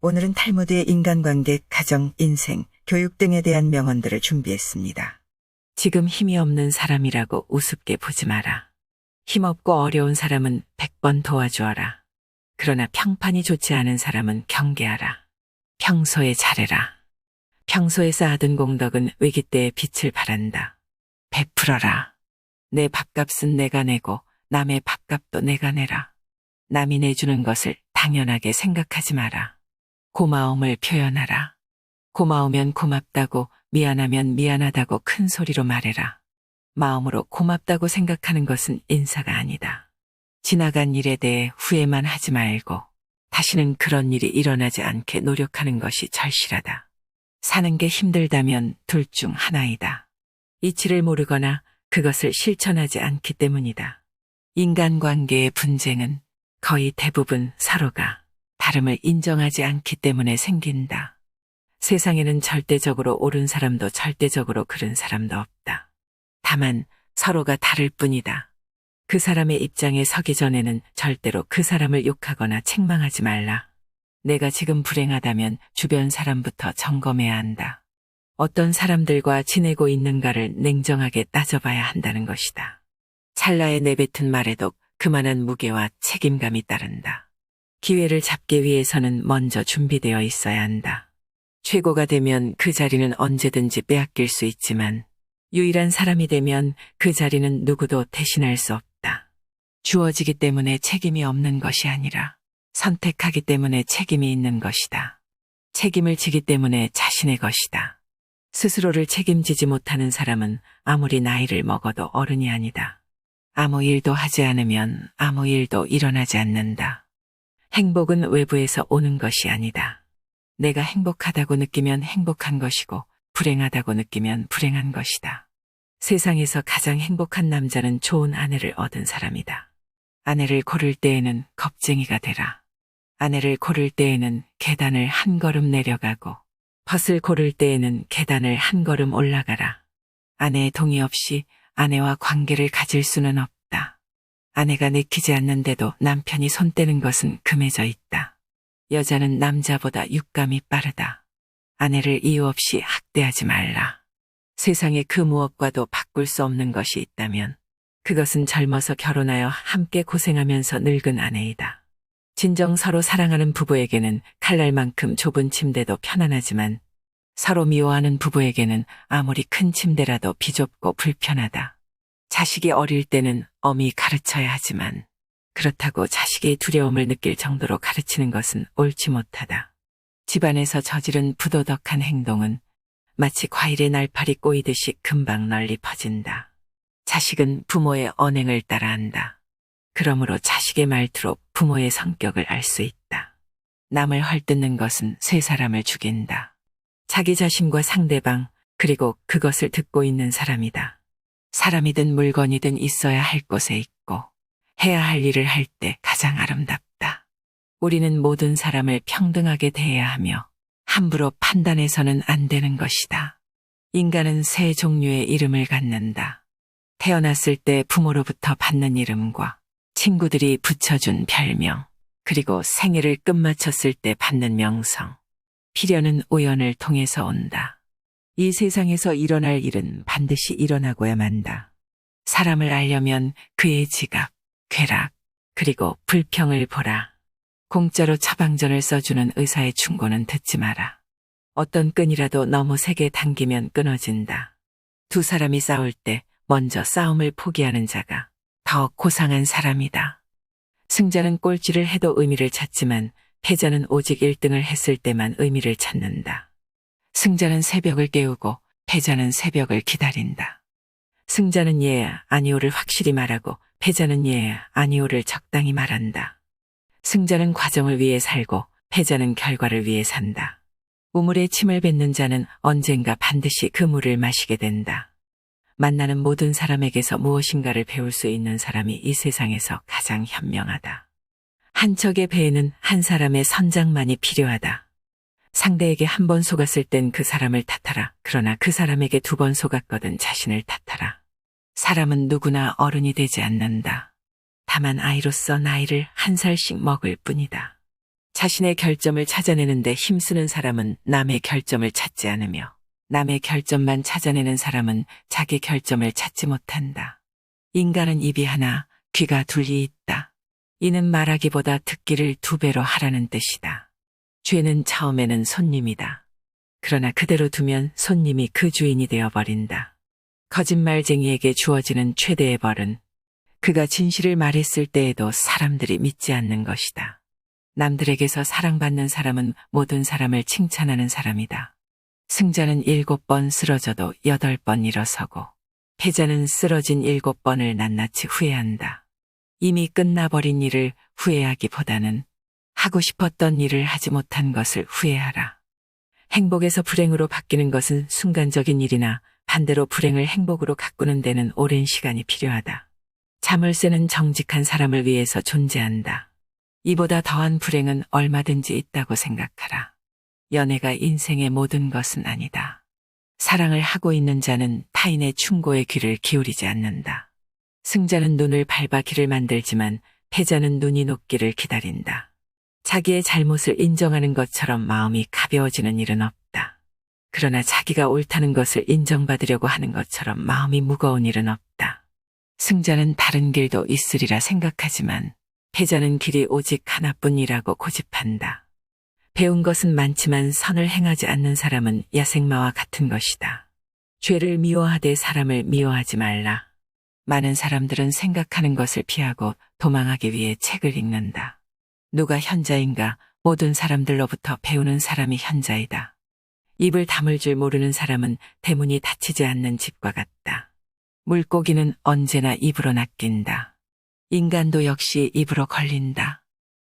오늘은 탈무드의 인간관계, 가정, 인생, 교육 등에 대한 명언들을 준비했습니다. 지금 힘이 없는 사람이라고 우습게 보지 마라. 힘없고 어려운 사람은 100번 도와주어라. 그러나 평판이 좋지 않은 사람은 경계하라. 평소에 잘해라. 평소에 쌓아둔 공덕은 위기 때에 빛을 발한다. 베풀어라. 내 밥값은 내가 내고 남의 밥값도 내가 내라. 남이 내주는 것을 당연하게 생각하지 마라. 고마움을 표현하라. 고마우면 고맙다고, 미안하면 미안하다고 큰 소리로 말해라. 마음으로 고맙다고 생각하는 것은 인사가 아니다. 지나간 일에 대해 후회만 하지 말고 다시는 그런 일이 일어나지 않게 노력하는 것이 절실하다. 사는 게 힘들다면 둘 중 하나이다. 이치를 모르거나 그것을 실천하지 않기 때문이다. 인간관계의 분쟁은 거의 대부분 서로가 다름을 인정하지 않기 때문에 생긴다. 세상에는 절대적으로 옳은 사람도 절대적으로 그른 사람도 없다. 다만 서로가 다를 뿐이다. 그 사람의 입장에 서기 전에는 절대로 그 사람을 욕하거나 책망하지 말라. 내가 지금 불행하다면 주변 사람부터 점검해야 한다. 어떤 사람들과 지내고 있는가를 냉정하게 따져봐야 한다는 것이다. 찰나에 내뱉은 말에도 그만한 무게와 책임감이 따른다. 기회를 잡기 위해서는 먼저 준비되어 있어야 한다. 최고가 되면 그 자리는 언제든지 빼앗길 수 있지만 유일한 사람이 되면 그 자리는 누구도 대신할 수 없다. 주어지기 때문에 책임이 없는 것이 아니라 선택하기 때문에 책임이 있는 것이다. 책임을 지기 때문에 자신의 것이다. 스스로를 책임지지 못하는 사람은 아무리 나이를 먹어도 어른이 아니다. 아무 일도 하지 않으면 아무 일도 일어나지 않는다. 행복은 외부에서 오는 것이 아니다. 내가 행복하다고 느끼면 행복한 것이고 불행하다고 느끼면 불행한 것이다. 세상에서 가장 행복한 남자는 좋은 아내를 얻은 사람이다. 아내를 고를 때에는 겁쟁이가 되라. 아내를 고를 때에는 계단을 한 걸음 내려가고 벗을 고를 때에는 계단을 한 걸음 올라가라. 아내의 동의 없이 아내와 관계를 가질 수는 없다. 아내가 내키지 않는데도 남편이 손 떼는 것은 금해져 있다. 여자는 남자보다 육감이 빠르다. 아내를 이유 없이 학대하지 말라. 세상에 그 무엇과도 바꿀 수 없는 것이 있다면 그것은 젊어서 결혼하여 함께 고생하면서 늙은 아내이다. 진정 서로 사랑하는 부부에게는 칼날만큼 좁은 침대도 편안하지만 서로 미워하는 부부에게는 아무리 큰 침대라도 비좁고 불편하다. 자식이 어릴 때는 엄히 가르쳐야 하지만 그렇다고 자식의 두려움을 느낄 정도로 가르치는 것은 옳지 못하다. 집안에서 저지른 부도덕한 행동은 마치 과일의 날파리 꼬이듯이 금방 널리 퍼진다. 자식은 부모의 언행을 따라한다. 그러므로 자식의 말투로 부모의 성격을 알 수 있다. 남을 헐뜯는 것은 세 사람을 죽인다. 자기 자신과 상대방, 그리고 그것을 듣고 있는 사람이다. 사람이든 물건이든 있어야 할 곳에 있고 해야 할 일을 할 때 가장 아름답다. 우리는 모든 사람을 평등하게 대해야 하며 함부로 판단해서는 안 되는 것이다. 인간은 세 종류의 이름을 갖는다. 태어났을 때 부모로부터 받는 이름과 친구들이 붙여준 별명, 그리고 생애를 끝마쳤을 때 받는 명성. 필연은 우연을 통해서 온다. 이 세상에서 일어날 일은 반드시 일어나고야 만다. 사람을 알려면 그의 지갑, 쾌락, 그리고 불평을 보라. 공짜로 처방전을 써주는 의사의 충고는 듣지 마라. 어떤 끈이라도 너무 세게 당기면 끊어진다. 두 사람이 싸울 때 먼저 싸움을 포기하는 자가 더 고상한 사람이다. 승자는 꼴찌를 해도 의미를 찾지만 패자는 오직 1등을 했을 때만 의미를 찾는다. 승자는 새벽을 깨우고 패자는 새벽을 기다린다. 승자는 예, 아니오를 확실히 말하고 패자는 예, 아니오를 적당히 말한다. 승자는 과정을 위해 살고 패자는 결과를 위해 산다. 우물에 침을 뱉는 자는 언젠가 반드시 그 물을 마시게 된다. 만나는 모든 사람에게서 무엇인가를 배울 수 있는 사람이 이 세상에서 가장 현명하다. 한 척의 배에는 한 사람의 선장만이 필요하다. 상대에게 한 번 속았을 땐 그 사람을 탓하라. 그러나 그 사람에게 2번 속았거든 자신을 탓하라. 사람은 누구나 어른이 되지 않는다. 다만 아이로서 나이를 1살씩 먹을 뿐이다. 자신의 결점을 찾아내는데 힘쓰는 사람은 남의 결점을 찾지 않으며 남의 결점만 찾아내는 사람은 자기 결점을 찾지 못한다. 인간은 입이 하나, 귀가 둘이 있다. 이는 말하기보다 듣기를 2배로 하라는 뜻이다. 죄는 처음에는 손님이다. 그러나 그대로 두면 손님이 그 주인이 되어버린다. 거짓말쟁이에게 주어지는 최대의 벌은 그가 진실을 말했을 때에도 사람들이 믿지 않는 것이다. 남들에게서 사랑받는 사람은 모든 사람을 칭찬하는 사람이다. 승자는 7번 쓰러져도 8번 일어서고 패자는 쓰러진 7번을 낱낱이 후회한다. 이미 끝나버린 일을 후회하기보다는 하고 싶었던 일을 하지 못한 것을 후회하라. 행복에서 불행으로 바뀌는 것은 순간적인 일이나 반대로 불행을 행복으로 가꾸는 데는 오랜 시간이 필요하다. 자물쇠는 정직한 사람을 위해서 존재한다. 이보다 더한 불행은 얼마든지 있다고 생각하라. 연애가 인생의 모든 것은 아니다. 사랑을 하고 있는 자는 타인의 충고에 귀를 기울이지 않는다. 승자는 눈을 밟아 길을 만들지만 패자는 눈이 녹기를 기다린다. 자기의 잘못을 인정하는 것처럼 마음이 가벼워지는 일은 없다. 그러나 자기가 옳다는 것을 인정받으려고 하는 것처럼 마음이 무거운 일은 없다. 승자는 다른 길도 있으리라 생각하지만 패자는 길이 오직 하나뿐이라고 고집한다. 배운 것은 많지만 선을 행하지 않는 사람은 야생마와 같은 것이다. 죄를 미워하되 사람을 미워하지 말라. 많은 사람들은 생각하는 것을 피하고 도망하기 위해 책을 읽는다. 누가 현자인가? 모든 사람들로부터 배우는 사람이 현자이다. 입을 다물 줄 모르는 사람은 대문이 닫히지 않는 집과 같다. 물고기는 언제나 입으로 낚인다. 인간도 역시 입으로 걸린다.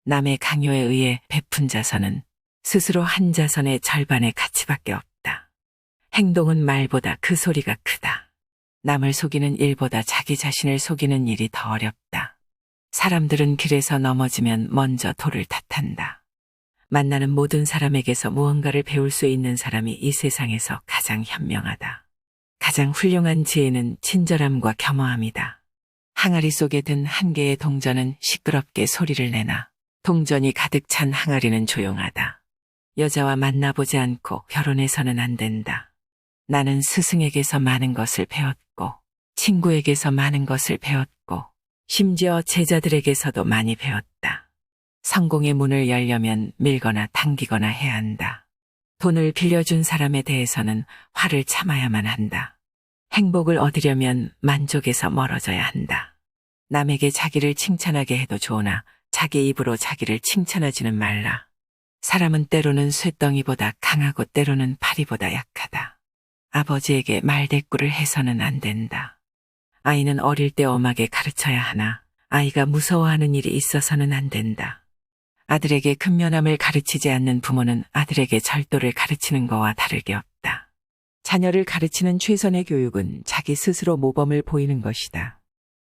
남의 강요에 의해 베푼 자선은 스스로 한 자선의 절반의 가치밖에 없다. 행동은 말보다 그 소리가 크다. 남을 속이는 일보다 자기 자신을 속이는 일이 더 어렵다. 사람들은 길에서 넘어지면 먼저 돌을 탓한다. 만나는 모든 사람에게서 무언가를 배울 수 있는 사람이 이 세상에서 가장 현명하다. 가장 훌륭한 지혜는 친절함과 겸허함이다. 항아리 속에 든 한 개의 동전은 시끄럽게 소리를 내나 동전이 가득 찬 항아리는 조용하다. 여자와 만나보지 않고 결혼해서는 안 된다. 나는 스승에게서 많은 것을 배웠고 친구에게서 많은 것을 배웠고 심지어 제자들에게서도 많이 배웠다. 성공의 문을 열려면 밀거나 당기거나 해야 한다. 돈을 빌려준 사람에 대해서는 화를 참아야만 한다. 행복을 얻으려면 만족에서 멀어져야 한다. 남에게 자기를 칭찬하게 해도 좋으나 자기 입으로 자기를 칭찬하지는 말라. 사람은 때로는 쇠덩이보다 강하고 때로는 파리보다 약하다. 아버지에게 말대꾸를 해서는 안 된다. 아이는 어릴 때 엄하게 가르쳐야 하나 아이가 무서워하는 일이 있어서는 안 된다. 아들에게 근면함을 가르치지 않는 부모는 아들에게 절도를 가르치는 거와 다를 게 없다. 자녀를 가르치는 최선의 교육은 자기 스스로 모범을 보이는 것이다.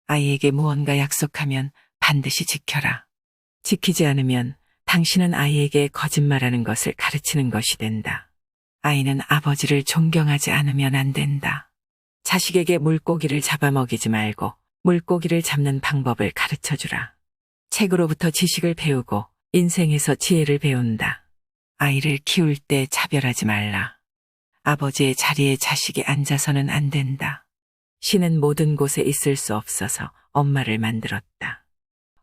아이에게 무언가 약속하면 반드시 지켜라. 지키지 않으면 당신은 아이에게 거짓말하는 것을 가르치는 것이 된다. 아이는 아버지를 존경하지 않으면 안 된다. 자식에게 물고기를 잡아먹이지 말고 물고기를 잡는 방법을 가르쳐주라. 책으로부터 지식을 배우고 인생에서 지혜를 배운다. 아이를 키울 때 차별하지 말라. 아버지의 자리에 자식이 앉아서는 안 된다. 신은 모든 곳에 있을 수 없어서 엄마를 만들었다.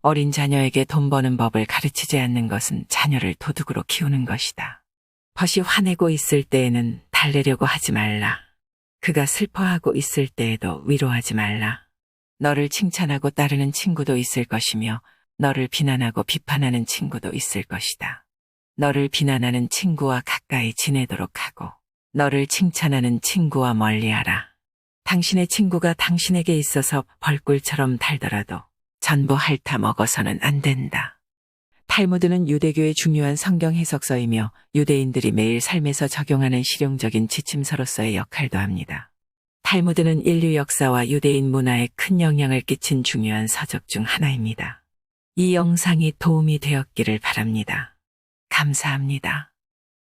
어린 자녀에게 돈 버는 법을 가르치지 않는 것은 자녀를 도둑으로 키우는 것이다. 벗이 화내고 있을 때에는 달래려고 하지 말라. 그가 슬퍼하고 있을 때에도 위로하지 말라. 너를 칭찬하고 따르는 친구도 있을 것이며 너를 비난하고 비판하는 친구도 있을 것이다. 너를 비난하는 친구와 가까이 지내도록 하고 너를 칭찬하는 친구와 멀리하라. 당신의 친구가 당신에게 있어서 벌꿀처럼 달더라도 전부 핥아 먹어서는 안 된다. 탈무드는 유대교의 중요한 성경 해석서이며 유대인들이 매일 삶에서 적용하는 실용적인 지침서로서의 역할도 합니다. 탈무드는 인류 역사와 유대인 문화에 큰 영향을 끼친 중요한 서적 중 하나입니다. 이 영상이 도움이 되었기를 바랍니다. 감사합니다.